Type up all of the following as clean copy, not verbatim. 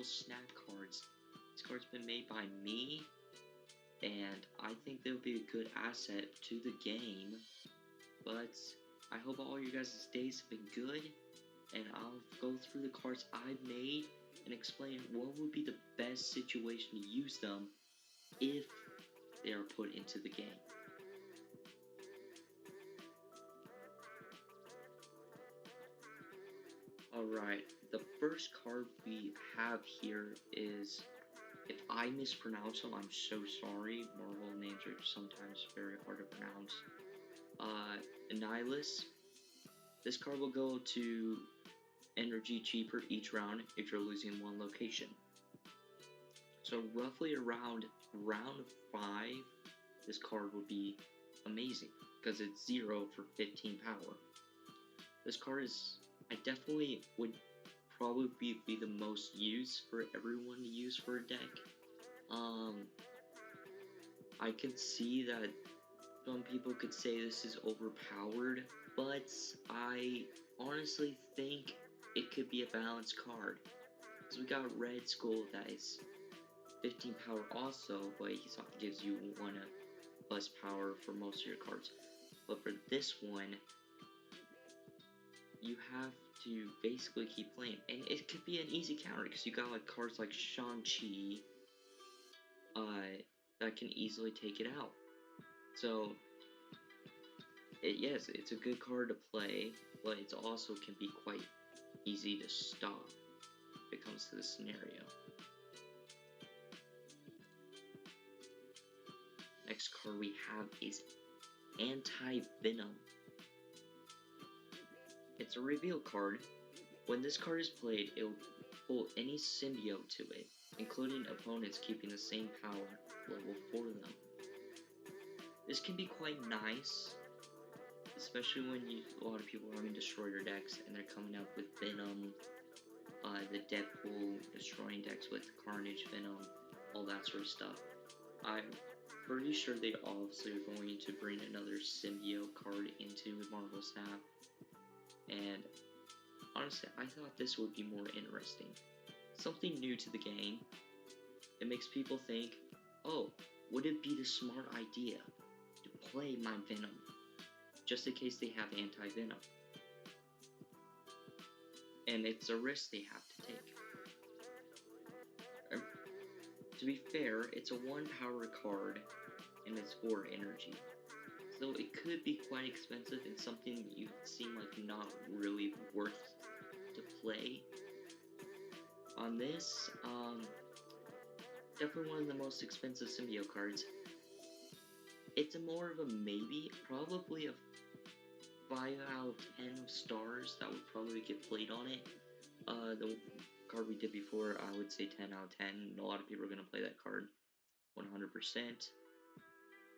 Snap cards. These cards have been made by me, and I think they'll be a good asset to the game. But I hope all your guys' days have been good, and I'll go through the cards I've made and explain what would be the best situation to use them if they are put into the game. Alright, the first card we have here is, if I mispronounce them, I'm so sorry. Marvel names are sometimes very hard to pronounce. Annihilus. This card will go to energy cheaper each round if you're losing one location. So roughly around round 5, this card would be amazing because it's 0 for 15 power. This card is, I definitely would probably be the most used for everyone to use for a deck. I could see that some people could say this is overpowered, but I honestly think it could be a balanced card. So we got Red Skull that is 15 power also, but he gives you 1 plus power for most of your cards. But for this one, you have to basically keep playing, and it could be an easy counter because you got like cards like Shang-Chi that can easily take it out. So yes, it's a good card to play, but it also can be quite easy to stop if it comes to the scenario. Next card we have is Anti-Venom. It's a reveal card. When this card is played, it will pull any symbiote to it, including opponents keeping the same power level for them. This can be quite nice, especially when a lot of people are having destroyer decks and they're coming up with Venom, the Deadpool destroying decks with Carnage, Venom, all that sort of stuff. I'm pretty sure they obviously are going to bring another symbiote card into Marvel Snap, and honestly, I thought this would be more interesting. Something new to the game. It makes people think, oh, would it be the smart idea to play my Venom, just in case they have Anti-Venom? And it's a risk they have to take. To be fair, it's a 1 power card, and it's 4 energy. So it could be quite expensive and something you seem like not really worth to play. On this, definitely one of the most expensive symbiote cards. It's a more of a maybe, probably a 5 out of 10 stars that would probably get played on it. The card we did before, I would say 10 out of 10. And a lot of people are going to play that card 100%.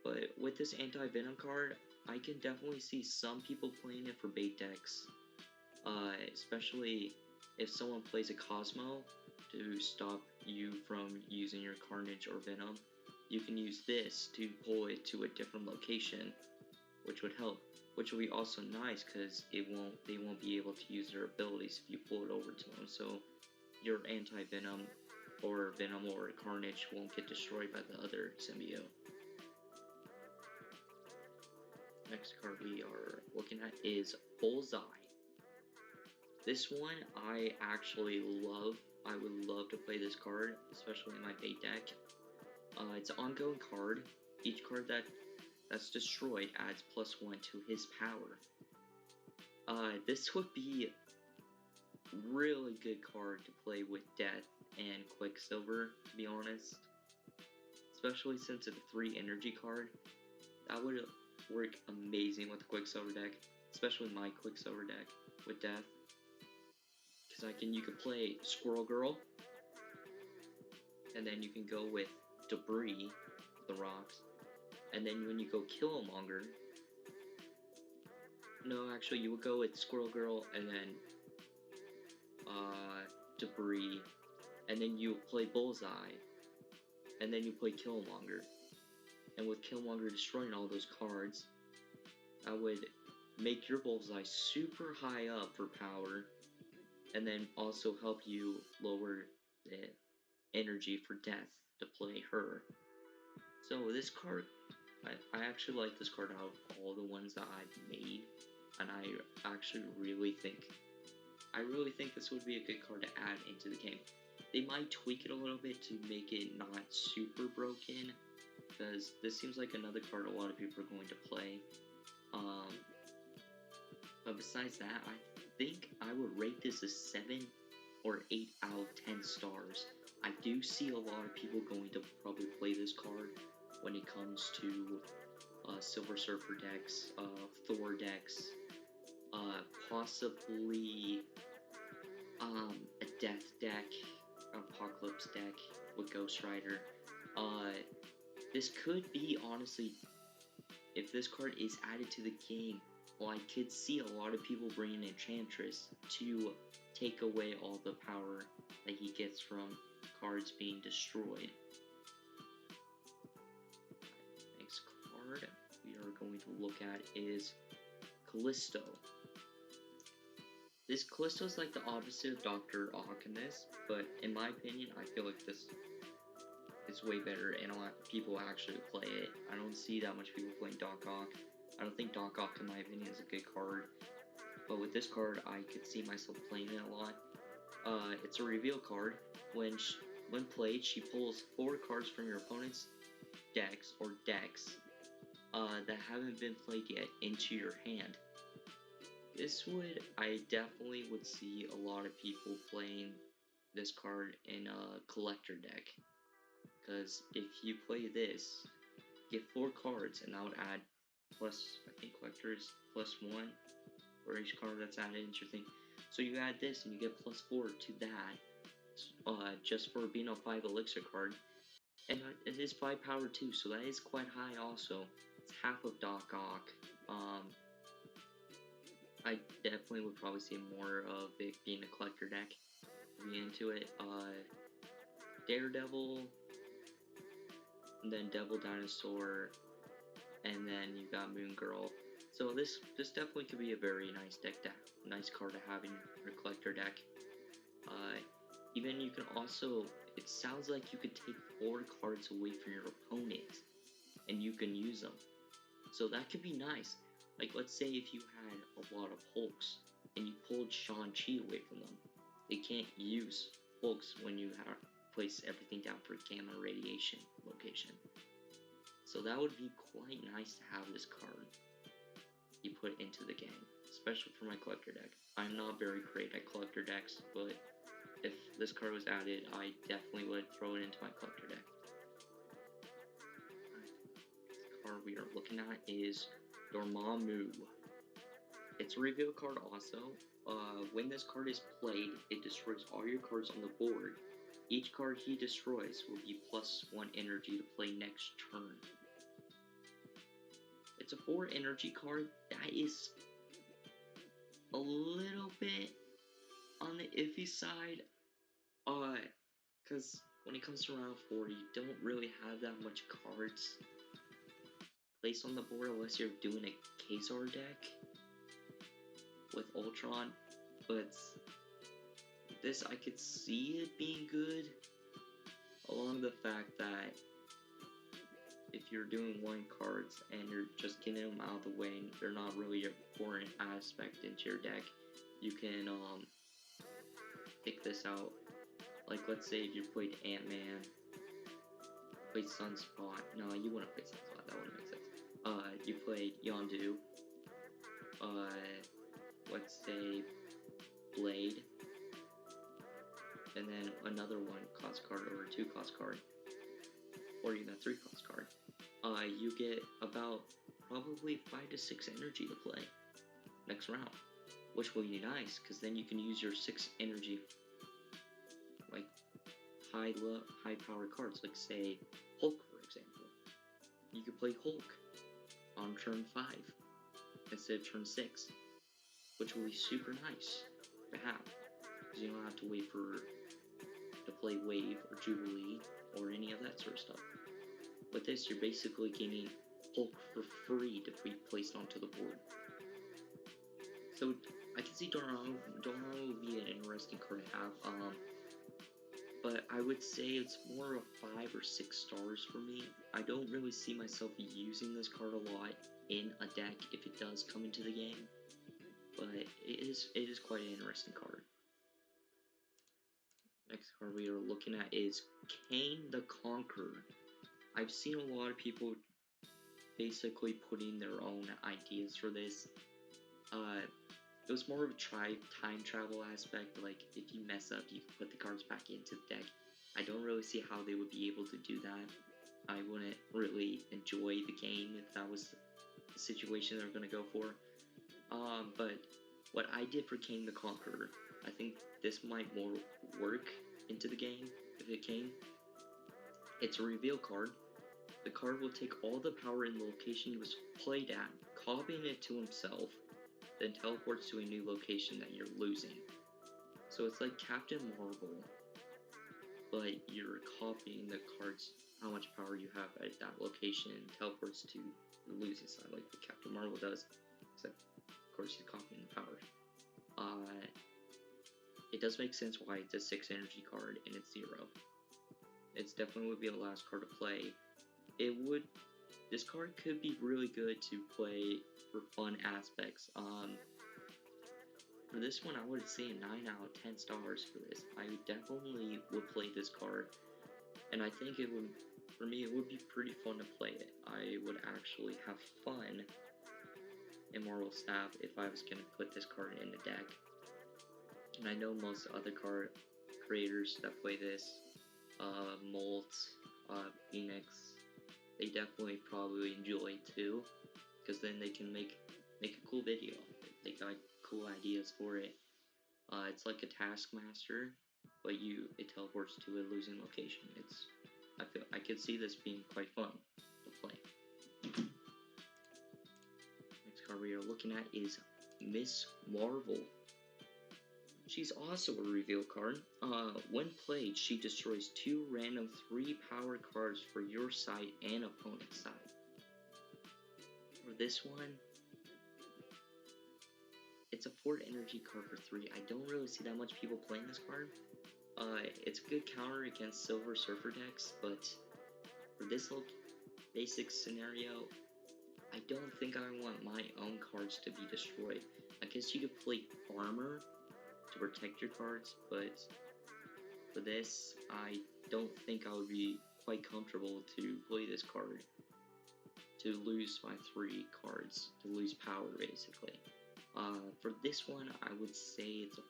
But with this Anti-Venom card, I can definitely see some people playing it for bait decks. Especially if someone plays a Cosmo to stop you from using your Carnage or Venom. You can use this to pull it to a different location, which would help. Which will be also nice because they won't be able to use their abilities if you pull it over to them. So your Anti-Venom or Venom or Carnage won't get destroyed by the other symbiote. Next card we are looking at is Bullseye. This one I actually love. I would love to play this card, especially in my bait deck. It's an ongoing card. Each card that's destroyed adds +1 to his power. This would be a really good card to play with Death and Quicksilver, to be honest. Especially since it's a 3 energy card. That would work amazing with the Quicksilver deck, especially my Quicksilver deck with Death. Because you could play Squirrel Girl, and then you can go with Debris, the rocks, and then when you go Killmonger, no, actually you would go with Squirrel Girl and then Debris, and then you play Bullseye, and then you play Killmonger. And with Killmonger destroying all those cards, that would make your Bullseye super high up for power, and then also help you lower energy for death to play her. So this card, I actually like this card out of all the ones that I've made, and I really think this would be a good card to add into the game. They might tweak it a little bit to make it not super broken, because this seems like another card a lot of people are going to play. But besides that, I think I would rate this a 7 or 8 out of 10 stars. I do see a lot of people going to probably play this card when it comes to Silver Surfer decks, Thor decks, possibly a Death deck, Apocalypse deck with Ghost Rider. This could be, honestly, if this card is added to the game, well, I could see a lot of people bringing Enchantress to take away all the power that he gets from cards being destroyed. Next card we are going to look at is Callisto. This Callisto is like the opposite of Dr. Ock in this, but in my opinion, I feel like this is way better and a lot of people actually play it. I don't see that much people playing Doc Ock. I don't think Doc Ock, in my opinion, is a good card. But with this card, I could see myself playing it a lot. It's a reveal card. When played, she pulls 4 cards from your opponent's decks that haven't been played yet into your hand. I definitely would see a lot of people playing this card in a collector deck. Because if you play this, get 4 cards, and that would add plus, I think collectors +1 for each card that's added into your thing. So you add this and you get +4 to that, just for being a 5 elixir card. And it is 5 power too, so that is quite high also. It's half of Doc Ock. I definitely would probably see more of it being a collector deck. Be into it. Daredevil, and then Devil Dinosaur, and then you got Moon Girl. So this definitely could be a very nice nice card to have in your collector deck. Even you can also, it sounds like you could take 4 cards away from your opponent, and you can use them. So that could be nice. Like, let's say if you had a lot of Hulks, and you pulled Shang-Chi away from them. They can't use Hulks when you place everything down for gamma radiation location. So that would be quite nice to have this card you put into the game, especially for my collector deck. I'm not very great at collector decks, but if this card was added, I definitely would throw it into my collector deck. The card we are looking at is Dormammu. It's a reveal card also. When this card is played, it destroys all your cards on the board. Each card he destroys will be +1 energy to play next turn. It's a 4 energy card. That is a little bit on the iffy side. Because when it comes to round 4, you don't really have that much cards placed on the board unless you're doing a Kazar deck with Ultron. But this, I could see it being good, along the fact that if you're doing 1 cards and you're just getting them out of the way and they're not really an important aspect into your deck, you can pick this out. Like, let's say if you played Ant-Man, played Sunspot. No, you wouldn't play Sunspot, that wouldn't make sense. You played Yondu. Let's say Blade. And then another 1 cost card or 2 cost card. Or even a 3 cost card. You get about probably 5 to 6 energy to play next round. Which will be nice, because then you can use your 6 energy, like, high power cards, like say Hulk, for example. You could play Hulk on turn 5 instead of turn 6, which will be super nice to have, because you don't have to wait to play Wave or Jubilee or any of that sort of stuff. With this, you're basically getting Hulk for free to be placed onto the board. So I can see Dormammu would be an interesting card to have. but I would say it's more of 5 or 6 stars for me. I don't really see myself using this card a lot in a deck if it does come into the game, but it is quite an interesting card. Next card we are looking at is Kane the Conqueror. I've seen a lot of people basically putting their own ideas for this. It was more of a time travel aspect, like if you mess up, you can put the cards back into the deck. I don't really see how they would be able to do that. I wouldn't really enjoy the game if that was the situation they're going to go for. But what I did for Kane the Conqueror, I think this might more work into the game if it came. It's a reveal card. The card will take all the power in the location he was played at, copying it to himself, then teleports to a new location that you're losing. So it's like Captain Marvel, but you're copying the cards, how much power you have at that location, and teleports to the losing side, like the Captain Marvel does. Except, of course, he's copying the power. It does make sense why it's a 6 energy card and it's 0. It's definitely would be the last card to play. This card could be really good to play for fun aspects. For this one, I would say a 9 out of 10 stars for this. I definitely would play this card, and I think for me, it would be pretty fun to play it. I would actually have fun in Marvel Snap if I was going to put this card in the deck. And I know most other card creators that play this, Molt, Phoenix, they definitely probably enjoy it too, because then they can make a cool video. They got cool ideas for it. It's like a Taskmaster, but it teleports to a losing location. I could see this being quite fun to play. Next card we are looking at is Miss Marvel. She's also a reveal card. When played, she destroys 2 random 3-power cards for your side and opponent's side. For this one, it's a 4 energy card for 3. I don't really see that much people playing this card. It's a good counter against Silver Surfer decks, but for this little basic scenario, I don't think I want my own cards to be destroyed. I guess you could play Armor to protect your cards, but for this, I don't think I would be quite comfortable to play this card to lose my 3 cards, to lose power basically. For this one, I would say it's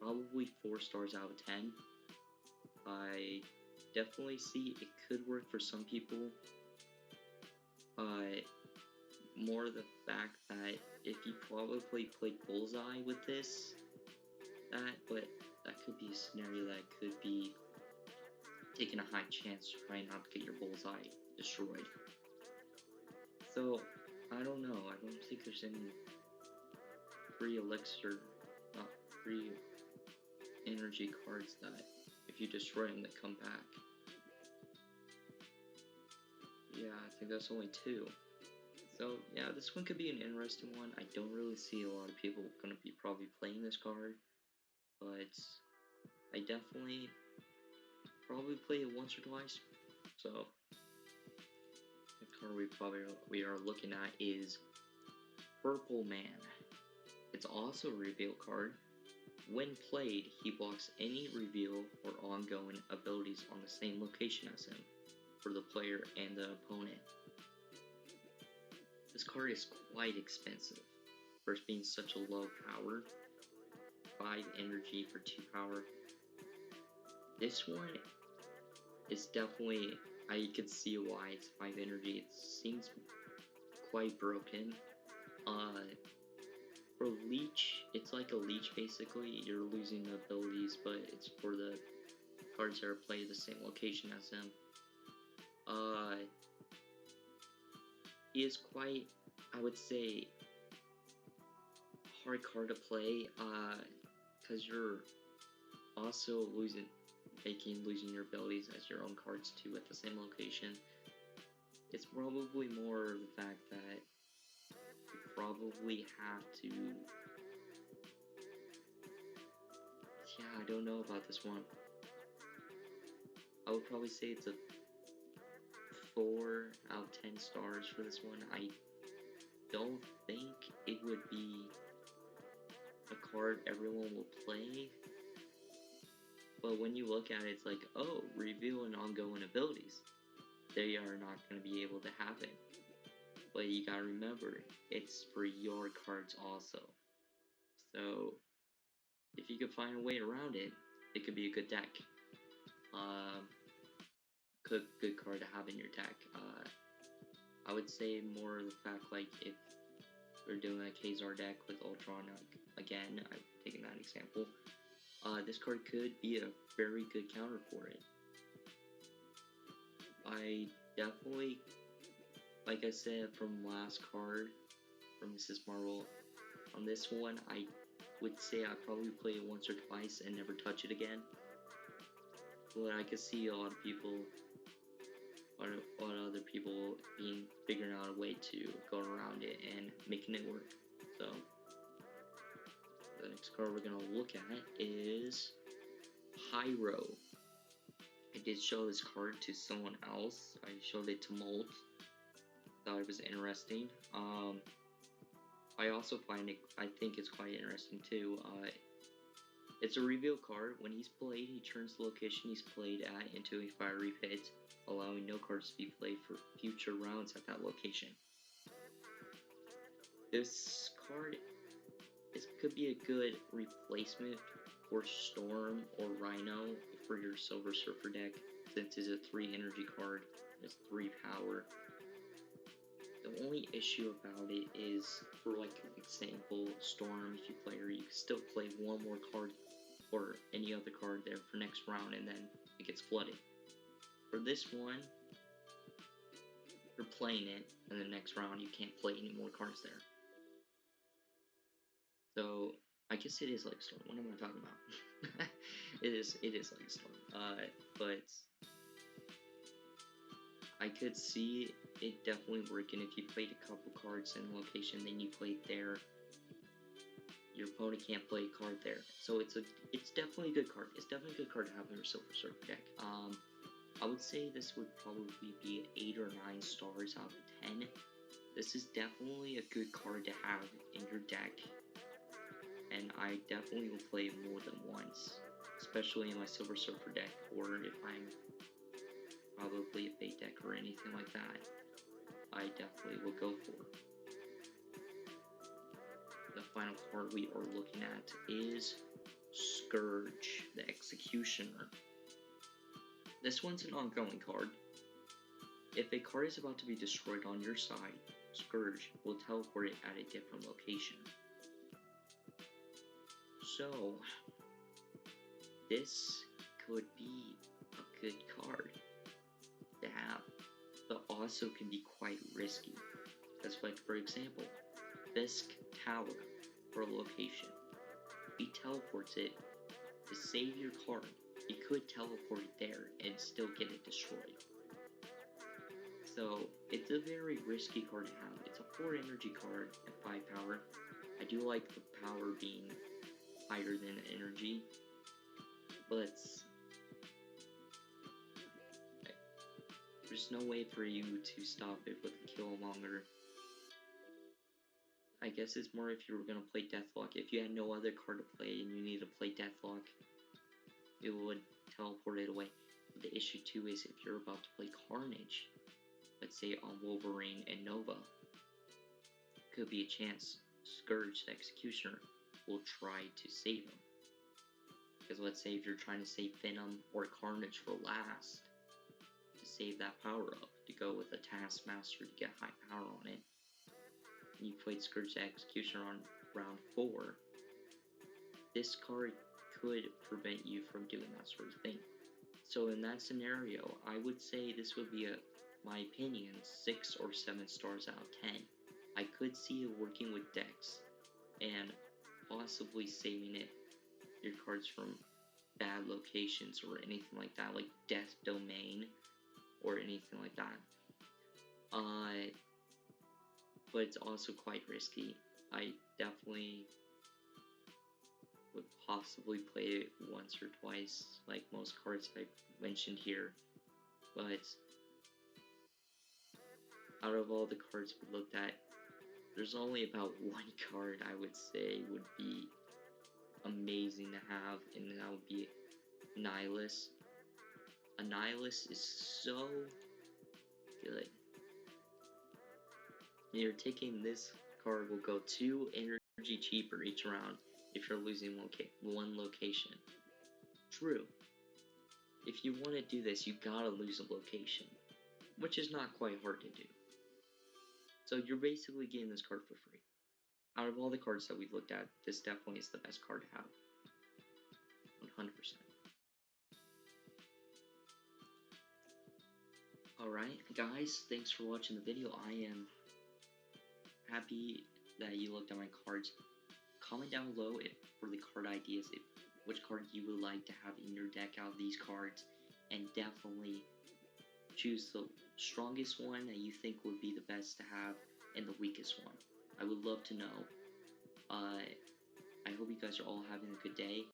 probably 4 stars out of 10. I definitely see it could work for some people. More the fact that if you probably played Bullseye with this, but that could be a scenario that could be taking a high chance trying not to get your Bullseye destroyed. So, I don't know. I don't think there's any free free energy cards that if you destroy them, they come back. Yeah, I think that's only 2. So, yeah, this one could be an interesting one. I don't really see a lot of people going to be probably playing this card, but I definitely probably play it once or twice. So, the card we are looking at is Purple Man. It's also a reveal card. When played, he blocks any reveal or ongoing abilities on the same location as him for the player and the opponent. This card is quite expensive, first being such a low power, 5 energy for 2 power. This one is definitely, I could see why it's 5 energy. It seems quite broken. For Leech, it's like a Leech basically. You're losing the abilities, but it's for the cards that are played at the same location as him. He is quite, I would say, hard card to play, because you're also losing your abilities as your own cards too at the same location. It's probably more of the fact that you probably have to, yeah, I don't know about this one. I would probably say it's a 4 out of 10 stars for this one. I don't think it would be a card everyone will play, but when you look at it, it's like, oh, reveal and ongoing abilities. They are not going to be able to have it. But you gotta remember, it's for your cards also. So, if you could find a way around it, it could be a good deck. Good card to have in your deck. I would say more of the fact, like, if we're doing a Kazar deck with Ultron, again, I'm taking that example, this card could be a very good counter for it. I definitely, like I said from last card, from Mrs. Marvel, on this one, I would say I probably play it once or twice and never touch it again. But I could see a lot of people, a lot of other people figuring out a way to go around it and making it work. So the next card we're gonna look at is Pyro. I did show this card to someone else. I showed it to Molt. Thought it was interesting. I also I think it's quite interesting too. It's a reveal card. When he's played, he turns the location he's played at into a fiery pit, allowing no cards to be played for future rounds at that location. This card could be a good replacement for Storm or Rhino for your Silver Surfer deck, since it's a 3 energy card, it's 3 power. The only issue about it is, for like example, Storm, if you play her, you can still play one more card or any other card there for next round, and then it gets flooded. For this one, you're playing it, and the next round you can't play any more cards there. So I guess it is like Storm. What am I talking about? it is like Storm. But I could see it definitely working if you played a couple cards in location, then you played there. Your opponent can't play a card there, so it's definitely a good card. It's definitely a good card to have in your Silver Surfer deck. I would say this would probably be 8 or 9 stars out of 10. This is definitely a good card to have in your deck, and I definitely will play it more than once, especially in my Silver Surfer deck, or if I'm probably a bait deck or anything like that, I definitely will go for. The final card we are looking at is Scourge, the Executioner. This one's an ongoing card. If a card is about to be destroyed on your side, Scourge will teleport it at a different location. So, this could be a good card to have, but also can be quite risky. That's like, for example, Fisk Tower for a location. He teleports it to save your card. He could teleport it there and still get it destroyed. So it's a very risky card to have. It's a 4 energy card and 5 power. I do like the power being higher than the energy, but there's no way for you to stop it with a Killmonger. I guess it's more if you were going to play Deathlock. If you had no other card to play and you need to play Deathlock, it would teleport it away. But the issue too is if you're about to play Carnage, let's say on Wolverine and Nova, could be a chance Scourge the Executioner will try to save him. Because let's say if you're trying to save Venom or Carnage for last, to save that power up, to go with a Taskmaster to get high power on it, and you played Scourge the Executioner on round 4, this card could prevent you from doing that sort of thing. So in that scenario, I would say this would be, my opinion, 6 or 7 stars out of 10. I could see it working with decks, and possibly saving your cards from bad locations or anything like that, like Death Domain or anything like that. But it's also quite risky. I definitely would possibly play it once or twice, like most cards I mentioned here. But out of all the cards we looked at, there's only about one card I would say would be amazing to have, and that would be Nihilus. A Nihilus is so good. You're taking this card will go 2 energy cheaper each round if you're losing one location. True. If you want to do this, you gotta lose a location, which is not quite hard to do. So you're basically getting this card for free. Out of all the cards that we've looked at, this definitely is the best card to have. 100%. Alright, guys, thanks for watching the video. I am happy that you looked at my cards. Comment down below for the card ideas, which card you would like to have in your deck out of these cards, and definitely choose the strongest one that you think would be the best to have and the weakest one. I would love to know. I hope you guys are all having a good day.